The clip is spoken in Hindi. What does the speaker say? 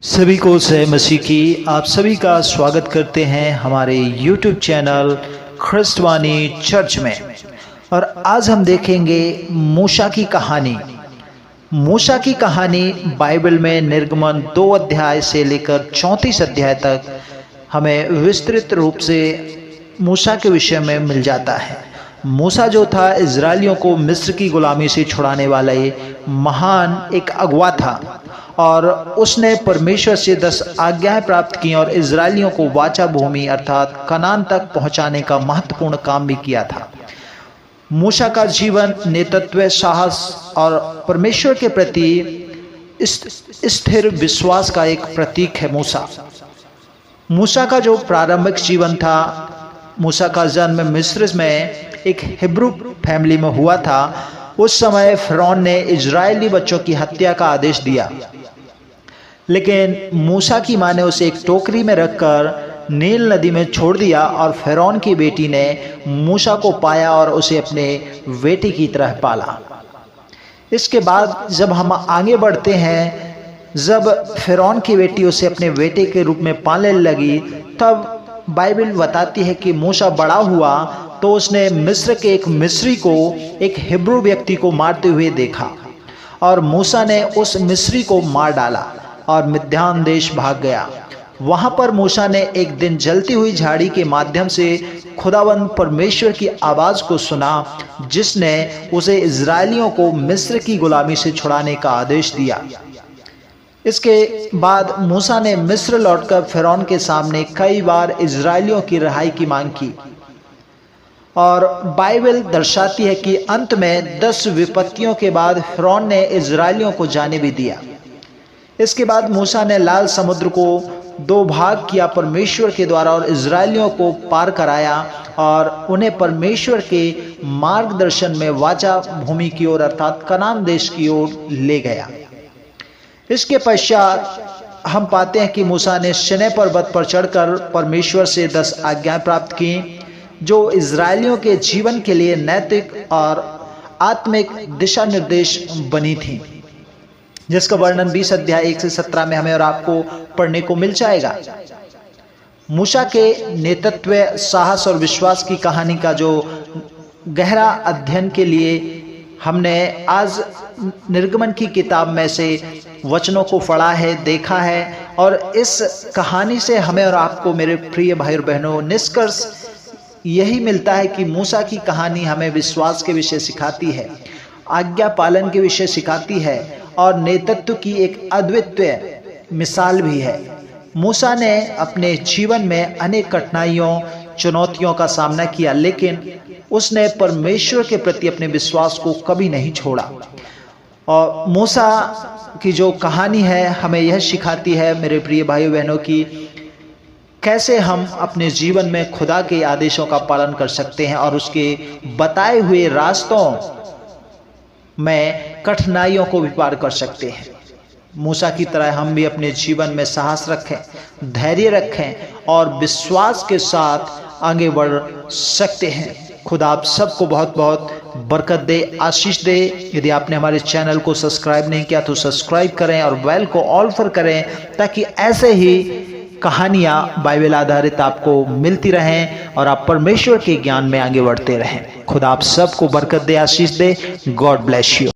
सभी को सह मसीह की आप सभी का स्वागत करते हैं हमारे YouTube चैनल ख्रिस्तवानी चर्च में। और आज हम देखेंगे मूसा की कहानी। मूसा की कहानी बाइबल में निर्गमन 2 अध्याय से लेकर 34 अध्याय तक हमें विस्तृत रूप से मूसा के विषय में मिल जाता है। मूसा जो था इजरायलियों को मिस्र की गुलामी से छुड़ाने वाला महान एक अगुवा था और उसने परमेश्वर से 10 आज्ञाएं प्राप्त की और इजरायलियों को वाचा भूमि अर्थात कनान तक पहुंचाने का महत्वपूर्ण काम भी किया था। मूसा का जीवन नेतृत्व, साहस और परमेश्वर के प्रति स्थिर विश्वास का एक प्रतीक है। मूसा का जो प्रारंभिक जीवन था, मूसा का जन्म मिस्र में एक हिब्रू फैमिली में हुआ था। उस समय फिरौन ने इजरायली बच्चों की हत्या का आदेश दिया, लेकिन मूसा की मां ने उसे एक टोकरी में रखकर नील नदी में छोड़ दिया और फिरौन की बेटी ने मूसा को पाया और उसे अपने बेटे की तरह पाला। इसके बाद जब हम आगे बढ़ते हैं, जब फिरौन की बेटी उसे अपने बेटे के रूप में पालने लगी, तब बाइबल बताती है कि मूसा बड़ा हुआ तो उसने मिस्र के एक मिस्री को एक हिब्रू व्यक्ति को मारते हुए देखा और मूसा ने उस मिस्री को मार डाला और मिद्यान देश भाग गया। वहां पर मूसा ने एक दिन जलती हुई झाड़ी के माध्यम से खुदावंद परमेश्वर की आवाज को सुना, जिसने उसे इजरायलियों को मिस्र की गुलामी से छुड़ाने का आदेश दिया। इसके बाद मूसा ने मिस्र लौटकर फिरौन के सामने कई बार इजरायलियों की रिहाई की मांग की और बाइबल दर्शाती है कि अंत में 10 विपत्तियों के बाद फिरौन ने इजरायलियों को जाने भी दिया। इसके बाद मूसा ने लाल समुद्र को 2 भाग किया परमेश्वर के द्वारा और इजरायलियों को पार कराया और उन्हें परमेश्वर के मार्गदर्शन में वाचा भूमि की ओर अर्थात कनान देश की ओर ले गया। इसके पश्चात हम पाते हैं कि मूसा ने सिनै पर्वत पर चढ़कर परमेश्वर से 10 आज्ञाएं प्राप्त की, जो इजरायलियों के जीवन के लिए नैतिक और आत्मिक दिशा निर्देश बनी थी, जिसका वर्णन 20 अध्याय 1 से 17 में हमें और आपको पढ़ने को मिल जाएगा। मूसा के नेतृत्व, साहस और विश्वास की कहानी का जो गहरा अध्ययन के लिए हमने आज निर्गमन की किताब में से वचनों को पढ़ा है, देखा है, और इस कहानी से हमें और आपको मेरे प्रिय भाई और बहनों निष्कर्ष यही मिलता है कि मूसा की कहानी हमें विश्वास के विषय सिखाती है, आज्ञा पालन के विषय सिखाती है और नेतृत्व की एक अद्वितीय मिसाल भी है। मूसा ने अपने जीवन में अनेक कठिनाइयों, चुनौतियों का सामना किया, लेकिन उसने परमेश्वर के प्रति अपने विश्वास को कभी नहीं छोड़ा। और मूसा की जो कहानी है हमें यह सिखाती है मेरे प्रिय भाइयों बहनों की कैसे हम अपने जीवन में खुदा के आदेशों का पालन कर सकते हैं और उसके बताए हुए रास्तों में कठिनाइयों को भी पार कर सकते हैं। मूसा की तरह हम भी अपने जीवन में साहस रखें, धैर्य रखें और विश्वास के साथ आगे बढ़ सकते हैं। खुदा आप सबको बहुत बहुत बरकत दे, आशीष दे। यदि आपने हमारे चैनल को सब्सक्राइब नहीं किया तो सब्सक्राइब करें और बेल को ऑल पर करें, ताकि ऐसे ही कहानियाँ बाइबल आधारित आपको मिलती रहें और आप परमेश्वर के ज्ञान में आगे बढ़ते रहें। खुदा आप सबको बरकत दे, आशीष दे। God bless you.